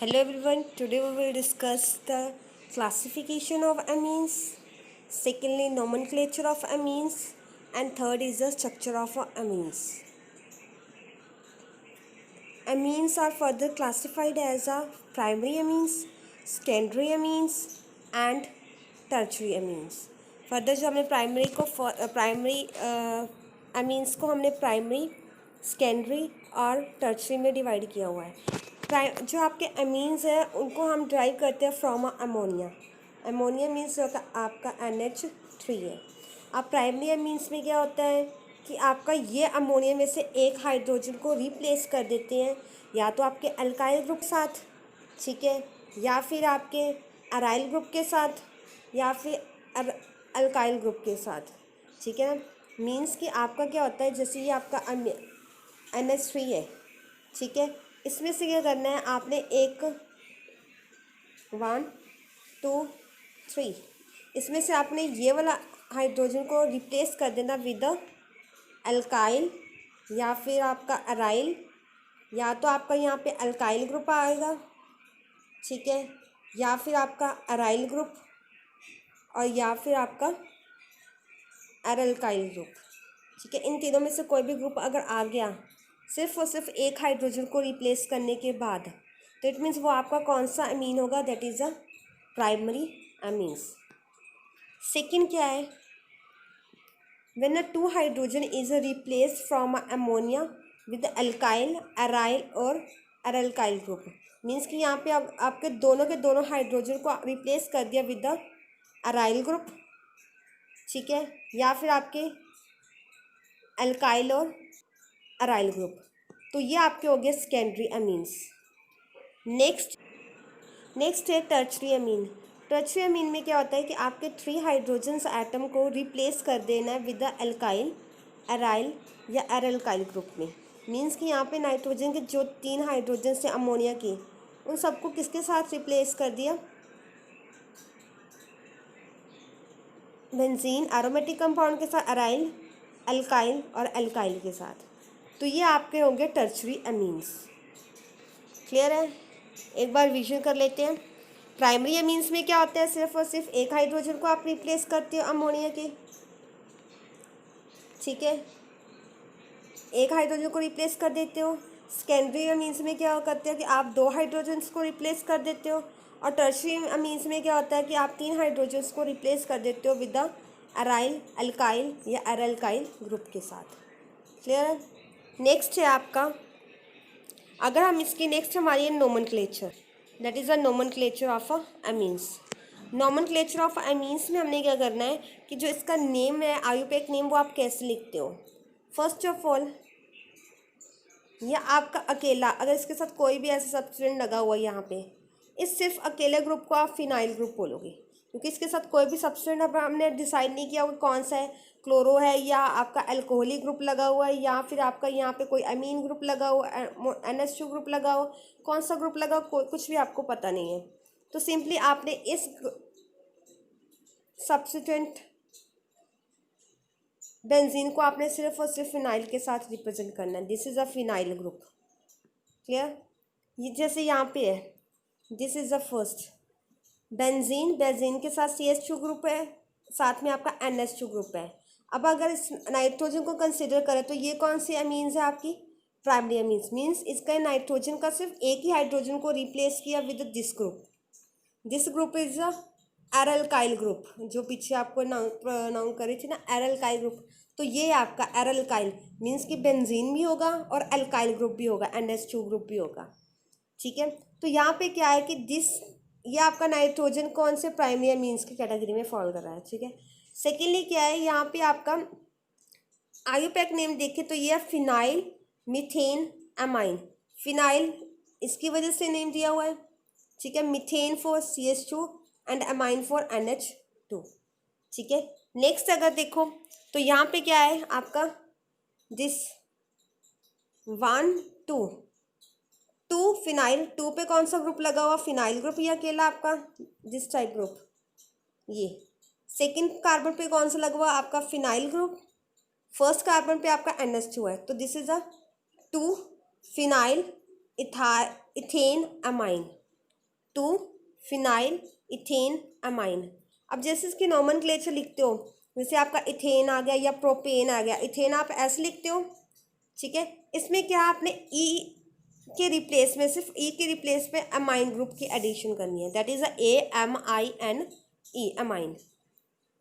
Hello everyone, today we will discuss the classification of amines, secondly nomenclature of amines, and third is the structure of amines. Amines are further classified as a primary amines, secondary amines and tertiary amines. Further जो हमने primary amines को हमने primary secondary और tertiary में divide किया हुआ है। जो आपके अमीन्स हैं उनको हम ड्राइव करते हैं फ्रॉम अमोनिया। अमोनिया मीन्स जो आपका NH3 है। अब प्राइमरी अमीन्स में क्या होता है कि आपका ये अमोनिया में से एक हाइड्रोजन को रिप्लेस कर देते हैं या तो आपके अल्काइल ग्रुप के साथ, ठीक है, या फिर आपके अराइल ग्रुप के साथ या फिर अल्काइल ग्रुप के साथ, ठीक है ना। मीन्स कि आपका क्या होता है, जैसे ये आपका NH3 है, ठीक है, इसमें से क्या करना है आपने एक 1 2 3 इसमें से आपने ये वाला हाइड्रोजन को रिप्लेस कर देना विद अल्काइल या फिर आपका अराइल, या तो आपका यहाँ पे अल्काइल ग्रुप आएगा, ठीक है, या फिर आपका अराइल ग्रुप और या फिर आपका अराइल ग्रुप, ठीक है। इन तीनों में से कोई भी ग्रुप अगर आ गया सिर्फ और सिर्फ एक हाइड्रोजन को रिप्लेस करने के बाद, तो इट मीन्स वो आपका कौन सा अमीन होगा, that is a primary amines. Second क्या है, when a 2 hydrogen is replaced from ammonia with alkyl, aryl और अराइल ग्रुप, मीन्स कि यहाँ पे आपके दोनों के दोनों हाइड्रोजन को रिप्लेस कर दिया विद द अराइल ग्रुप, ठीक है, या फिर आपके अल्काइल और अराइल ग्रुप, तो ये आपके हो गए सेकेंडरी अमीन्स। नेक्स्ट है टर्चरी अमीन। टर्चरी अमीन में क्या होता है कि आपके 3 हाइड्रोजन्स एटम को रिप्लेस कर देना है विद द अल्काइल, अराइल या अराइल ग्रुप में। मीन्स कि यहाँ पे नाइट्रोजन के जो 3 हाइड्रोजन्स थे अमोनिया के, उन सबको किसके साथ रिप्लेस कर दिया, बेंजीन एरोमेटिक कंपाउंड के साथ, अराइल, अल्काइल और अल्काइल के साथ। तो ये आपके होंगे टर्चरी अमीन्स। क्लियर है, एक बार विजन कर लेते हैं। प्राइमरी अमीन्स में क्या होता है, सिर्फ और सिर्फ एक हाइड्रोजन को आप रिप्लेस करते हो अमोनिया के, ठीक है, एक हाइड्रोजन को रिप्लेस कर देते हो। सेकेंडरी अमीन्स में क्या करते हो कि आप 2 हाइड्रोजन्स को रिप्लेस कर देते हो, और टर्शरी अमीन्स में क्या होता है कि आप 3 हाइड्रोजन्स को रिप्लेस कर देते हो विद द अराइल, अल्काइल या अराइल ग्रुप के साथ। क्लियर है। नेक्स्ट है आपका, अगर हम इसकी नेक्स्ट हमारी nomenclature, that is a nomenclature of amines. Nomenclature of amines में हमने क्या करना है कि जो इसका नेम है, आयुपेक नेम, वो आप कैसे लिखते हो। फर्स्ट ऑफ ऑल, या आपका अकेला, अगर इसके साथ कोई भी ऐसा सब्सटेंस लगा हुआ है यहाँ पे, इस सिर्फ अकेले ग्रुप को आप फिनाइल ग्रुप बोलोगे, क्योंकि इसके साथ कोई भी सब्सटेंस अब हमने डिसाइड नहीं किया वो कौन सा है, क्लोरो है या आपका अल्कोहलिक ग्रुप लगा हुआ है या फिर आपका यहाँ पे कोई अमीन ग्रुप लगा हुआ, NH2 ग्रुप लगा हुआ, कौन सा ग्रुप लगा कोई कुछ भी आपको पता नहीं है। तो सिंपली आपने इस सब्स्टिट्यूएंट बेंजीन को आपने सिर्फ और सिर्फ फिनाइल के साथ रिप्रेजेंट करना है। This is a phenyl group. Clear. ये जैसे यहाँ पे है, this is the first benzene, benzene के साथ CH2 ग्रुप है, साथ में आपका NH2 ग्रुप है। अब अगर इस नाइट्रोजन को कंसिडर करें तो ये कौन सी अमीन्स है आपकी, प्राइमरी अमीन्स। मीन्स इसका नाइट्रोजन का सिर्फ एक ही हाइड्रोजन को रिप्लेस किया with this group. This group is a aryl group, जो पीछे आपको नाउन करी थी ना, एराइल ग्रुप। तो ये आपका एराइल मीन्स कि बेंजीन भी होगा और अल्काइल ग्रुप भी होगा, NH2 ग्रुप भी होगा, ठीक है। तो यहाँ पे क्या है कि ये आपका नाइट्रोजन कौन से प्राइमरी अमीन्स की कैटेगरी में फॉलो कर रहा है, ठीक है। सेकेंडली क्या है, यहाँ पे आपका आयुपैक नेम देखें तो ये फिनाइल मीथेन अमाइन। फिनाइल इसकी वजह से नेम दिया हुआ है, ठीक है, methane for CH2 and amine for NH2, ठीक है। नेक्स्ट अगर देखो तो यहाँ पे क्या है आपका, दिस 1 2 फिनाइल, 2 पे कौन सा ग्रुप लगा हुआ, फिनाइल ग्रुप, ये अकेला आपका दिस टाइप ग्रुप। ये सेकंड कार्बन पे कौन सा लगा हुआ आपका, फिनाइल ग्रुप। फर्स्ट कार्बन पे आपका NH2 है, तो this is a 2 phenyl ethane amine, 2 phenyl ethane amine. अब जैसे इसकी नॉमेनक्लेचर लिखते हो, जैसे आपका इथेन आ गया या प्रोपेन आ गया, इथेन आप ऐसे लिखते हो, ठीक है। इसमें क्या आपने ई के रिप्लेस में, सिर्फ ई के रिप्लेस में अमाइन ग्रुप की एडिशन करनी है, that is AMINE amine.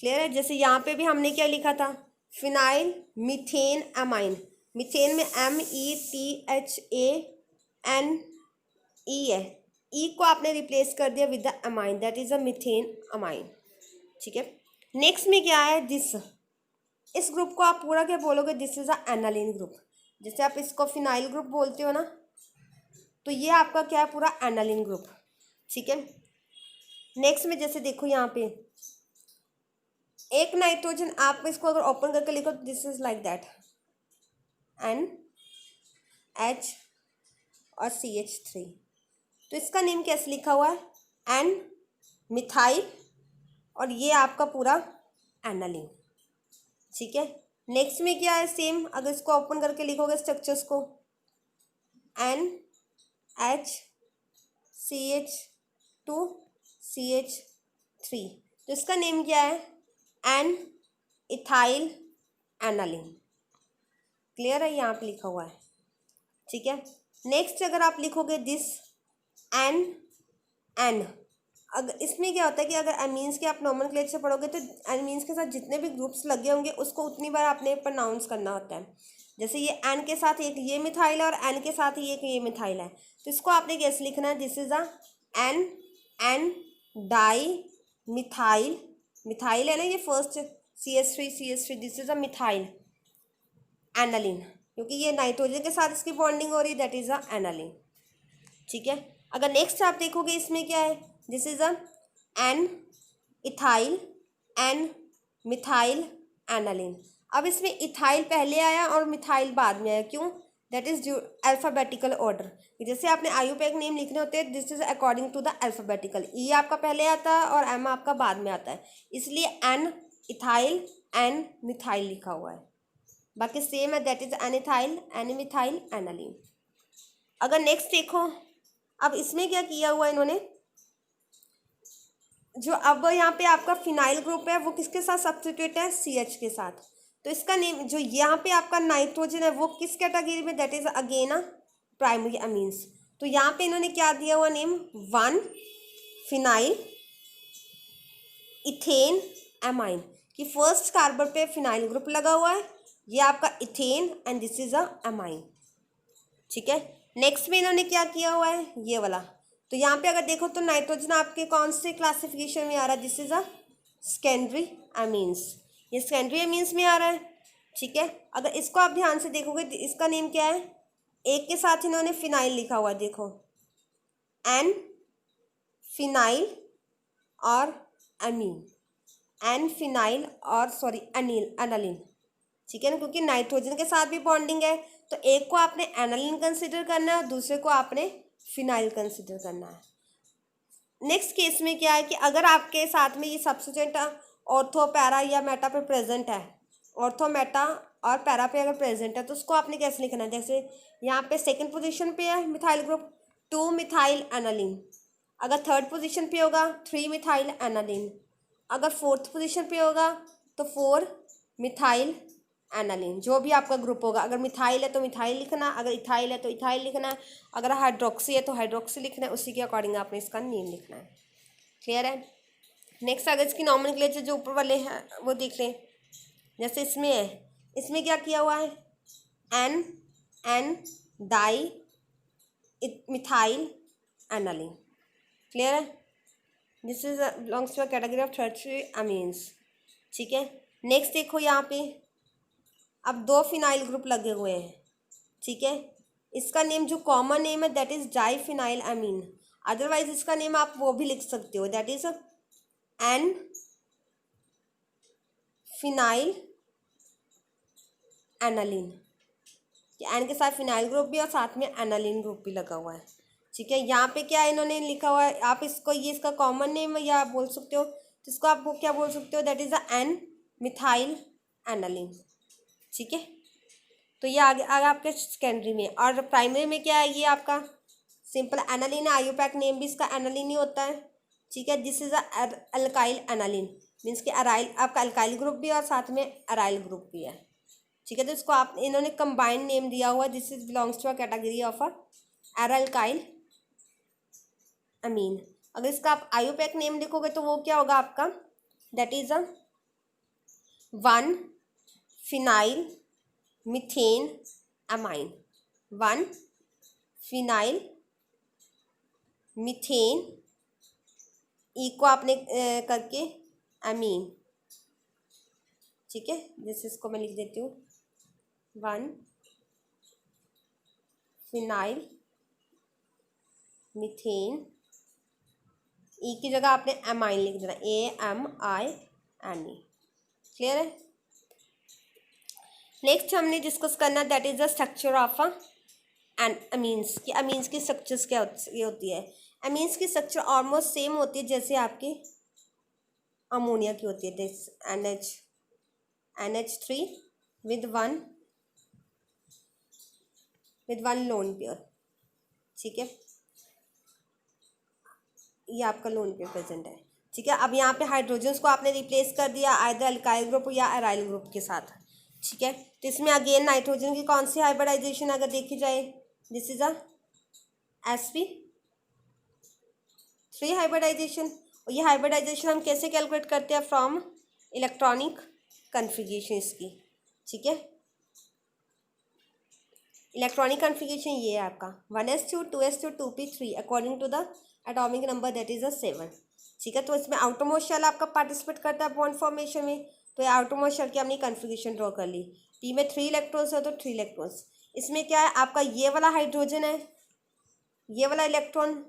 Clear है। जैसे यहाँ पे भी हमने क्या लिखा था, फिनाइल मीथेन अमाइन, मीथेन में METHANE है, ई को आपने रिप्लेस कर दिया with the amine, that is a methane amine, ठीक है। नेक्स्ट में क्या है, दिस, इस ग्रुप को आप पूरा क्या बोलोगे, this is a aniline group. जैसे आप इसको फिनाइल ग्रुप बोलते हो ना, तो ये आपका क्या है, पूरा एनालिन ग्रुप, ठीक है। नेक्स्ट में जैसे देखो यहाँ पे एक नाइट्रोजन, आप इसको अगर ओपन करके लिखो, this is like that, NH और CH3, तो इसका नेम कैसे लिखा हुआ है, N मिथाइल, और ये आपका पूरा एनालिन, ठीक है। नेक्स्ट में क्या है, सेम अगर इसको ओपन करके लिखोगे स्ट्रक्चर्स को, NH CH2 CH3, तो इसका नेम क्या है, N इथाइल एनालिन। क्लियर है, यहाँ पे लिखा हुआ है, ठीक है। नेक्स्ट अगर आप लिखोगे दिस N, अगर इसमें क्या होता है कि अगर एमीन्स के आप नॉमेनक्लेचर पढ़ोगे तो एमीन्स के साथ जितने भी ग्रुप्स लगे होंगे उसको उतनी बार आपने प्रोनाउंस करना होता है। जैसे ये N के साथ एक ये मिथाइल है और N के साथ ही एक ये मिथाइल है, तो इसको आपने कैसे लिखना है, this is a N di methyl, methyl है ना ये first, CH3, this is a methyl aniline, क्योंकि ये नाइट्रोजन के साथ इसकी बॉन्डिंग हो रही है, दैट इज अ एनालिन, ठीक है। अगर नेक्स्ट आप देखोगे इसमें क्या है, this is a N ethyl, N methyl aniline. अब इसमें इथाइल पहले आया और मिथाइल बाद में आया, क्यों, that is due alphabetical order. जैसे आपने आयुपैक नेम लिखने होते हैं, this is according to the alphabetical, E आपका पहले आता है और एम आपका बाद में आता है, इसलिए N इथाइल N मिथाइल लिखा हुआ है, बाकी सेम है, that is N ethyl N methyl aniline. अगर नेक्स्ट देखो, अब इसमें क्या किया हुआ इन्होंने, जो अब यहाँ पे आपका फिनाइल ग्रुप है वो किसके साथ सब्स्टिट्यूट है, CH के साथ, तो इसका नेम जो यहाँ पे आपका नाइट्रोजन है वो किस कैटेगरी में, that is again a primary amines. तो यहाँ पे इन्होंने क्या दिया हुआ नेम, 1 फिनाइल इथेन अमाइन, कि फर्स्ट कार्बन पे फिनाइल ग्रुप लगा हुआ है, ये आपका ethane and this is a amine, ठीक है। नेक्स्ट में इन्होंने क्या किया हुआ है, ये वाला, तो यहाँ पे अगर देखो तो नाइट्रोजन आपके कौन से क्लासिफिकेशन में आ रहा है, this is a secondary amines, ये सेकेंडरी अमीन्स में आ रहा है, ठीक है। अगर इसको आप ध्यान से देखोगे तो इसका नेम क्या है, एक के साथ इन्होंने फिनाइल लिखा हुआ है, देखो N फिनाइल और अमीन, N फिनाइल और सॉरी एनालिन, ठीक है ना, क्योंकि नाइट्रोजन के साथ भी बॉन्डिंग है, तो एक को आपने एनालिन कंसिडर करना है और दूसरे को आपने फिनाइल कंसिडर करना है। नेक्स्ट केस में क्या है कि अगर आपके साथ में ये सब्स्टिट्यूएंट ऑर्थो पैरा या मेटा पे प्रेजेंट है, ऑर्थो मेटा और पैरा पे अगर प्रेजेंट है तो उसको आपने कैसे लिखना है, जैसे यहाँ पे सेकंड पोजीशन पे है मिथाइल ग्रुप 2 मिथाइल एनालिन, अगर थर्ड पोजीशन पे होगा 3 मिथाइल एनालिन, अगर फोर्थ पोजीशन पे होगा तो 4 मिथाइल एनालिन, जो भी आपका ग्रुप होगा, अगर मिथाइल है तो मिथाइल लिखना, अगर इथाइल है तो इथाइल लिखना, अगर हाइड्रोक्सी है तो हाइड्रोक्सी लिखना है, उसी के अकॉर्डिंग आपने इसका नेम लिखना है। क्लियर है। नेक्स्ट अगर इसकी नॉमेनक्लेचर जो ऊपर वाले हैं वो देख लें, जैसे इसमें है, इसमें क्या किया हुआ है, N di methyl aniline. Clear है, this is belongs to category of tertiary amines, ठीक है। नेक्स्ट देखो यहाँ पे अब 2 फिनाइल ग्रुप लगे हुए हैं, ठीक है, इसका नेम जो कॉमन नेम है that is diphenylamine, otherwise इसका नेम आप वो भी लिख सकते हो, that is N phenyl aniline, N के साथ फिनाइल ग्रुप भी और साथ में एनालिन ग्रुप भी लगा हुआ है, ठीक है। यहाँ पे क्या इन्होंने लिखा हुआ है, आप इसको ये इसका कॉमन नेम है या आप बोल सकते हो, तो इसको आप क्या बोल सकते हो, that is N methyl aniline, ठीक है। तो ये आगे आगे आपके सेकेंडरी में, और प्राइमरी में क्या है, ये आपका सिंपल एनालिन है, आयोपैक नेम भी इसका एनालिन ही होता है, ठीक है। This is alkyl aniline, means कि अराइल आपका अल्काइल ग्रुप भी है और साथ में अराइल ग्रुप भी है, ठीक है। तो इसको आप इन्होंने कंबाइंड नेम दिया हुआ है, this is belongs to a category of a aralkyl amine. अगर इसका आप आयोपैक नेम लिखोगे तो वो क्या होगा आपका, that is a 1 phenyl methane amine, 1 phenyl methane E को आपने करके अमीन, ठीक है। जैसे इसको मैं लिख देती हूँ 1 फिनाइल मीथेन, ई की जगह आपने अमाइन लिख देना, AMINE, क्लियर है। नेक्स्ट हमने डिस्कस करना that is the structure of amines, कि अमीन्स की स्ट्रक्चर्स क्या होती है। अमीन्स की स्ट्रक्चर ऑलमोस्ट सेम होती है जैसे आपकी अमोनिया की होती है, this NH3 with one lone pair, ठीक है। ये आपका लोन पेयर प्रेजेंट है, ठीक है। अब यहाँ पे हाइड्रोजन्स को आपने रिप्लेस कर दिया आइदर अल्काइल ग्रुप या अराइल ग्रुप के साथ, ठीक है। तो इसमें अगेन नाइट्रोजन की कौन सी हाइब्रिडाइजेशन अगर देखी जाए, this is a sp3 hybridisation. और ये हाइब्रिडाइजेशन हम कैसे कैलकुलेट करते हैं, फ्रॉम इलेक्ट्रॉनिक कन्फिगरेशन इसकी, ठीक है। इलेक्ट्रॉनिक कन्फिगरेशन ये है आपका 1s2 2s2 2p3 according to the atomic number that is a 7, ठीक है। तो इसमें आउटरमोस्ट शेल आपका पार्टिसिपेट करता है बॉन्ड फॉर्मेशन में, तो ये आउटरमोस्ट शेल की हमने कन्फिगरेशन ड्रॉ कर ली। पी में 3 इलेक्ट्रॉन्स है तो 3 इलेक्ट्रॉन्स, इसमें क्या है आपका ये वाला हाइड्रोजन है, ये वाला इलेक्ट्रॉन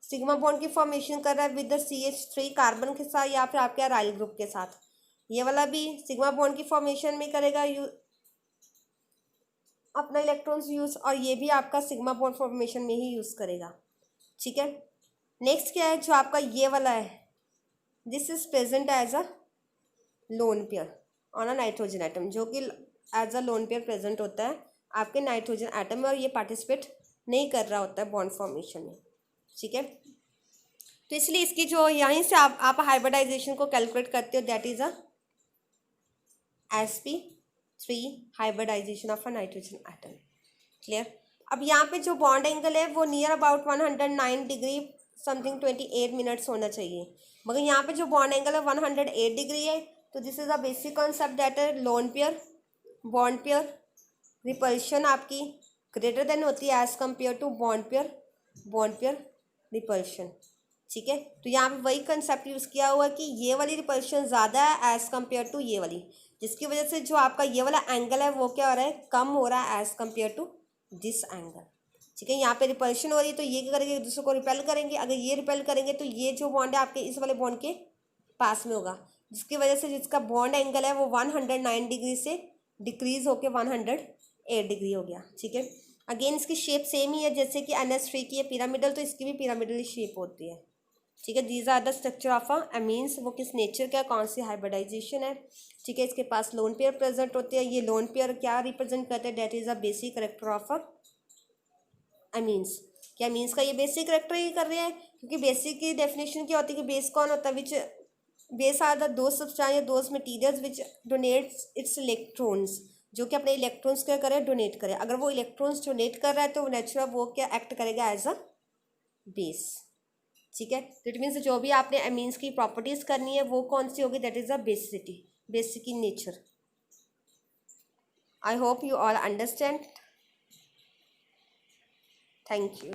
सिग्मा बॉन्ड की फॉर्मेशन कर रहा है विद द CH3 कार्बन के साथ या फिर आपके अराइल ग्रुप के साथ, ये वाला भी सिग्मा बॉन्ड की फॉर्मेशन में करेगा अपना इलेक्ट्रॉन्स यूज़, और ये भी आपका सिग्मा बॉन्ड फॉर्मेशन में ही यूज़ करेगा, ठीक है। नेक्स्ट क्या है जो आपका ये वाला है, this is present as a lone pair on a nitrogen atom, जो कि as a lone pair present होता है आपके नाइट्रोजन एटम में, और ये पार्टिसिपेट नहीं कर रहा होता है बॉन्ड फॉर्मेशन में, ठीक है। तो इसलिए इसकी जो यहीं से आप हाइब्रिडाइजेशन को कैलकुलेट करते हो that is a sp3 hybridisation of a nitrogen atom, clear. अब यहाँ पे जो बॉन्ड एंगल है वो near about 109 degree something 28 minutes होना चाहिए, मगर यहाँ पे जो बॉन्ड एंगल है 108 डिग्री है। तो this is a basic concept that है lone pair bond pair repulsion आपकी ग्रेटर देन होती है as compare to bond pair repulsion, ठीक है। तो यहाँ पे वही कंसेप्ट यूज़ किया हुआ है कि ये वाली रिपल्शन ज़्यादा है एज कम्पेयर टू ये वाली, जिसकी वजह से जो आपका ये वाला एंगल है वो क्या हो रहा है, कम हो रहा है as compare to this angle, ठीक है। यहाँ पे रिपल्शन हो रही है तो ये क्या करेंगे, एक दूसरे को रिपेल करेंगे, अगर ये रिपेल करेंगे तो ये जो बॉन्ड है आपके इस वाले बॉन्ड के पास में होगा, जिसकी वजह से जिसका बॉन्ड एंगल है वो 109 डिग्री से डिक्रीज होकर 108 डिग्री हो गया, ठीक है। अगेन इसकी शेप सेम ही है जैसे कि NH3 की है पिरामिडल, तो इसकी भी पिरामिडल शेप होती है, ठीक है। These are the structure of a amines, वो किस नेचर का कौन सी हाइब्रिडाइजेशन है, ठीक है। इसके पास लोन पेयर प्रेजेंट होते हैं, ये लोन पेयर क्या रिप्रेजेंट करते हैं, that is a basic character of a amines. क्या अमीन्स का ये बेसिक करेक्टर ही कर रहे हैं, क्योंकि बेसिक की डेफिनेशन क्या होती है कि बेस कौन होता है, which base are the those substance या those materials which donates its electrons, जो कि अपने इलेक्ट्रॉन्स क्या करे, डोनेट करे। अगर वो इलेक्ट्रॉन्स डोनेट कर रहा है तो नेचुरल वो क्या एक्ट करेगा एज अ बेस, ठीक है। तो इट मीन्स जो भी आपने अमीन्स की प्रॉपर्टीज करनी है वो कौन सी होगी, that is a basicity, basic in nature. I hope you all understand, thank you.